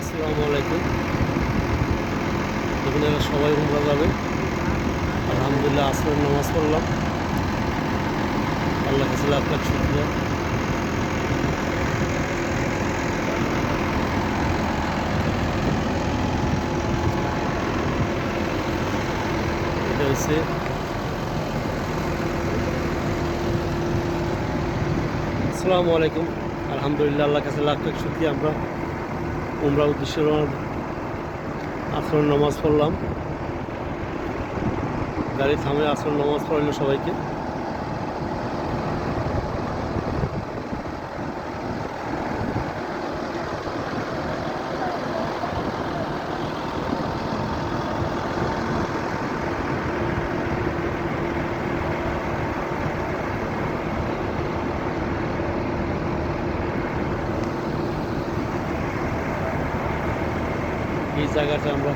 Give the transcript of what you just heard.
আসসালামু আলাইকুম। এখানে সবাই উমরা যাবে। আলহামদুলিল্লাহ আসরের নামাজ পড়লাম। আল্লাহ কাছে লাখ লাখ শুকরিয়া। এটা হচ্ছে আসসালামু আলাইকুম। আলহামদুলিল্লাহ আল্লাহ কাছে লাখ লাখ শুকরিয়া। আমরা উমরা উদ্দেশ্যে আসরের নামাজ পড়লাম। গাড়ি থামে আসরের নামাজ পড়াইলো সবাইকে। এই জায়গাটা আমরা